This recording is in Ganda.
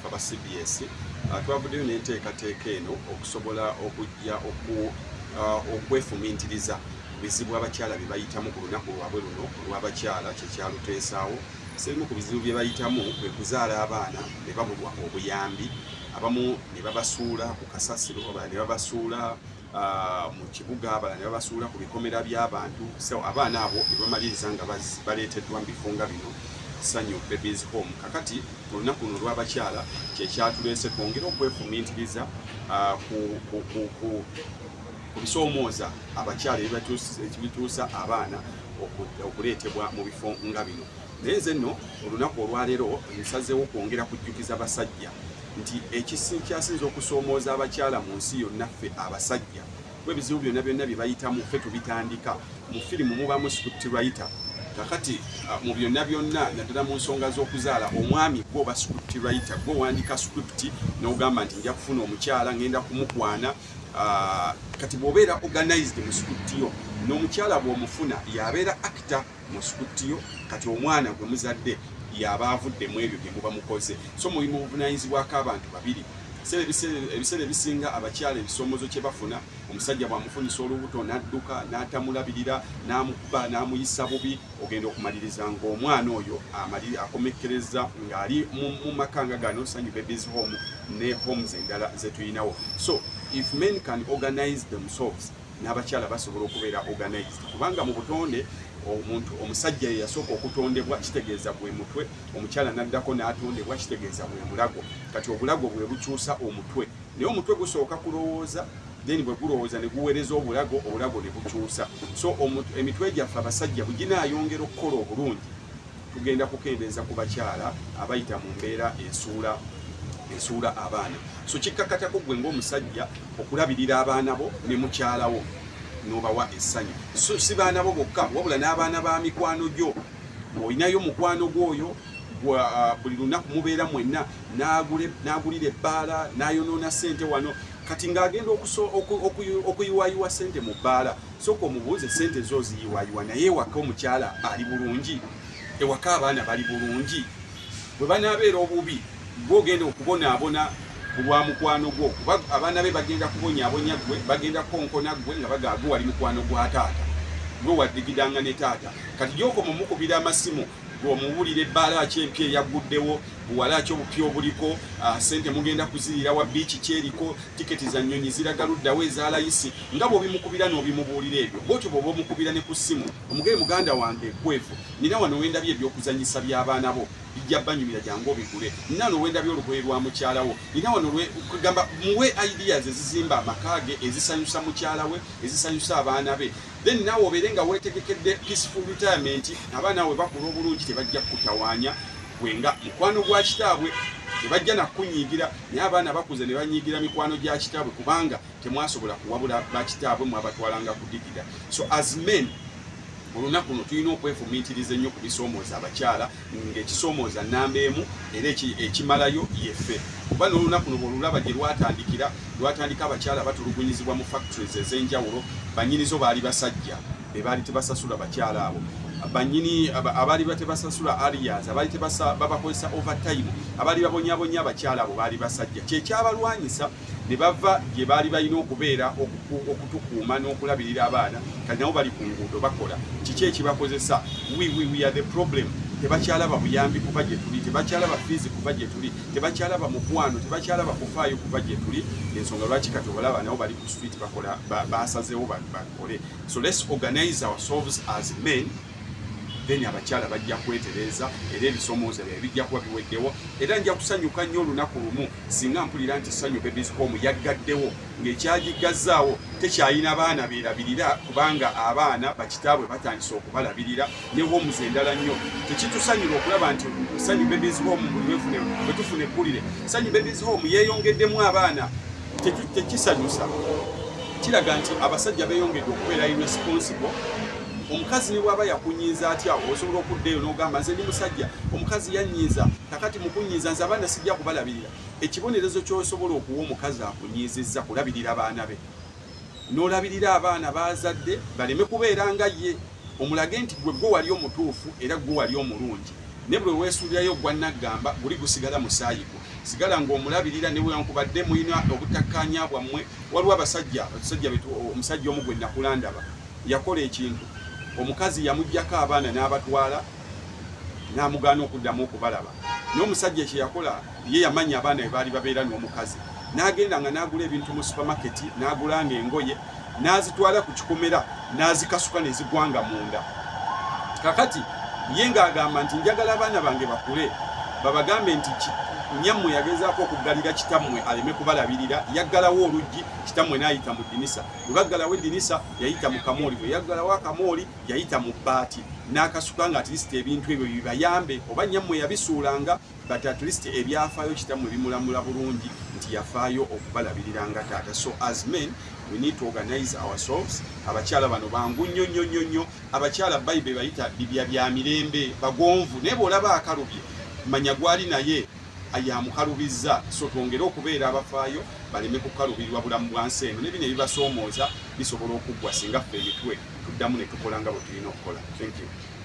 aba CBS twavuddeyo n'enteekateeka eno okusobola okujja okwefumintiriza bizibu abakyala bye bayitamu ku lunaku lwabwe luno olw'abakyala kyekyaluteesaawo. Sebimu ku bizibu bye bayitamu kwe kuzaala abaana ne babulwa obuyambi, abamu ne babasuula ku kasasiro, abalala ne babasuula mu kibuga, abalala ne babasuula ku bikomera by'abantu. So abaana abo ne bamaliriza nga baleeteddwa mu bifo nga bino Sanyu Babies Home. Kakati ku lunaku luno lw'abakyala kyekyatuleese twongere okwefumintiriza ku bisoomooza abakyala ebituusa abaana okuleetebwa mu bifo nga bino. Naye nze nno olunaku olwaleero nsazeewo kwongera kujjukiza basajja nti ekyasinze okusoomooza abakyala mu nsi yonna ffe abasajja ebizibu byonna bye bayitamu ffe tubitandika mu firimu mubamu script writer. Kakati mu byonna naddala mu nsonga z'okuzaala omwami gwe oba script writer, gwe wandika script n'ogamba nti nja kufuna omukyala ngenda kumukwana. Kati bw'obeera organized mu script yo n'omukyala bw'omufuna yabeera actor mu script yo, kati omwana gwe muzadde yaba avudde mu ebyo bye muba mukoze. So mulimu obuvunaanyizibwako abantu babiri. Ebiseera ebisinga abakyala ebisoomoozo kye bafuna, omusajja bw'amufunisa olubuto n'adduka n'atamulabirira n'amukuba n'amuyisa bubi, ogenda okumaliriza ng'omwana oyo akomekkereza ng'ali mu maka nga gano Sanyu Babies Home ne homes endala ze tuyinawo. So if men can organize themselves, n'abakyala basobola okubeera organized, kubanga mu butonde omusajja yasooka okutondebwa kitegeeza bwe mutwe, omukyala naddako n'atondebwa kitegeeza bwe mulago. Kati obulago bwe bukyusa omutwe, naye omutwe gusooka kulowooza, then bwe gulowooza ne guweereza obulago ne bukyusa. So emitwe gyaffe abasajja bwe ginaayongera okukola obulungi, tugenda kukendeeza ku bakyala abayita mu mbeera esuula abaana. So kikkakatako gwe ng'omusajja okulabirira abaana bo ne mukyala wo n'obawa essanyu. So si baana bo bokka, wabula n'abaana ba mikwano gyo. Olinayo mukwano gwoyo buli lunaku mubeera mwenna, n'agulira ebbaala n'ayonoona ssente wano, kati ng'agenda okuyiwayiwa ssente mu bbaala. Sooka omubuuze ssente zo ziyiwayiwa, naye ewaka omukyala ali bulungi, ewaka abaana bali bulungi. Bwe banaabeera obubi bw'ogenda okubonaabona ku lwa mukwano gwo, kuba abaana be bagenda kubonyaabonya gwe, bagenda konkona gwe nga bagaaga wali mukwano gwa taata, gwe waddigidanga ne taata. Kati gy'okoma omukubira amasimu gweomuwulira ebbaala ki empya eyaguddewo, buwala ki obupya obuliko, ssente mugenda kuzirira wa biiki kyeriko, tiketi za nnyonyi ziraga luddawo eza layisi, nga bw'obimukubira n'obimubuulira ebyo. Bw'otyo bw'oba omukubira ne ku ssimu, omugere muganda wange ekwefu, nina wano wendabye ebyokuzanyisa by'abaana bo, bijja banyumira jangu obigule. Nina wano wendabye olugoye lwa mukyala wo, nina wano kugamba muwe ideas ezizimba amaka ge, ezisanyusa mukyala we, ezisanyusa abaana be. Then nawe obeere nga weetegekedde peaceful retirement, abaana we bakula obulungi tebajja kutawaanya, wenga mukwano gwa kitaabwe tebajja nakunyiigira, naye abaana bakuze ne banyiigira mikwano gya kitaabwe kubanga temwasobola kuwabula bakitaabwe mwabatwalanga kudigida. So as men olunaku luno tulina okwefumiitiriza ennyo ku bisoomooza abakyala, ng'ekisoomooza nnamba emu era ekimalayo yeffe. Kuba n'olunaku luno olulaba gye lwatandika abakyala batulugunyizibwa mu factories ez'enjawulo, bannyinizo baali basajja be baali tebasasula bakyala abo. Bannyini abaali batebasasula arias, abaali babakozesa overtime, abaali babonyaabonya abakyala abo baali basajja. Kyekyabalwanyisa ne bava gye baali balina okubeera okutukuuma n'okulabirira abaana, kati nabo bali ku nguudo bakola. Kiki ekibakozesa? We are the problem. Tebakyalaba buyambi kuva gye tuli, tebakyalaba fiizi kuva gye tuli, tebakyalaba mukwano, tebakyalaba kufaayo kuva gye tuli. Ensonga lwaki kati obalaba nabo bali ku street bakola, basazeewo bakole. So let's organize ourselves as men. Then abakyala bajja kwetereza era ebisoomooza bye bijja kuba biweddewo, era nja kusanyuka nnyo olunaku lumu singa mpulira nti Sanyu Babies Home yaggaddewo ng'ekyagigazzaawo tekyalina baana beerabirira, kubanga abaana bakitaabwe batandise okubalabirira ne homes endala nnyo. Tekitusanyula okulaba nti Sanyu Babies Home bwe tufuna eggulire Sanyu Babies Home yeeyongeddemu abaana, tekisanyusa. Kiraga nti abasajja beeyongedde okubeera irresponsible. Omukazi ne bw'aba yakunyiiza atya, osobola okuddayo n'ogamba nze ndi musajja, omukazi yanyiiza, kakati mukunyiiza nze abaana sijja kubalabirira. Ekibonerezo ky'osobola okuwa omukazi akunyiizizza kulabirira abaana be, n'olabirira abaana bazadde baleme kubeera nga ye, omulage nti gwe wali omutuufu era gwe wali omulungi. ne bwe weesuulirayo gwa naggamba guli gusigala musaayigo sigala ng'omulabirira ne bwenkubadde mulina obutakkaanya bwammwe waliwo omusajja omu gwe nakulandaba yakola ekintu omukazi yamuggyako abaana n'abatwala n'amugaana okuddamu okubalaba naye omusajja ekye yakola ye yamanya abaana bwe baali babeera n'omukazi n'agenda nga n'agula ebintu mu supamaketi n'agulanga engoye n'azitwala ku kikomera n'azikasuka ne zigwanga munda kakati ye ng'agamba nti njagala abaana bange bakule babagambe nti nyammwe yagezaako okuggalira kitammwe aleme kubalabirira yaggalawo oluggi kitammwe n'ayita mu ddinisa bwe baggalawo eddinisa yayita mu kamooli bwe yaggalawo akamooli yayita mu bbaati n'akasuka nga atilisiti ebintu ebyo bibayambe oba nyammwe yabisuulanga but atilisiti ebyafaayo kitammwe bimulamula bulungi nti yafaayo okubalabirira nga taata. So as men we need to organize ourselves. Abakyala bano bangu nnyo abakyala Bayibuli bayita bibya bya mirembe bagonvu naye bw'olaba akalubye manya gwali naye ayamukalubizza so twongere okubeera abafaayo baleme kukalubirirwa bulamu bwa nsi eno ne bino ebibasoomooza bisobola okuggwa singa ffe ebitwe tuddamu ne tukola nga bwe tulina okukola. Thank you.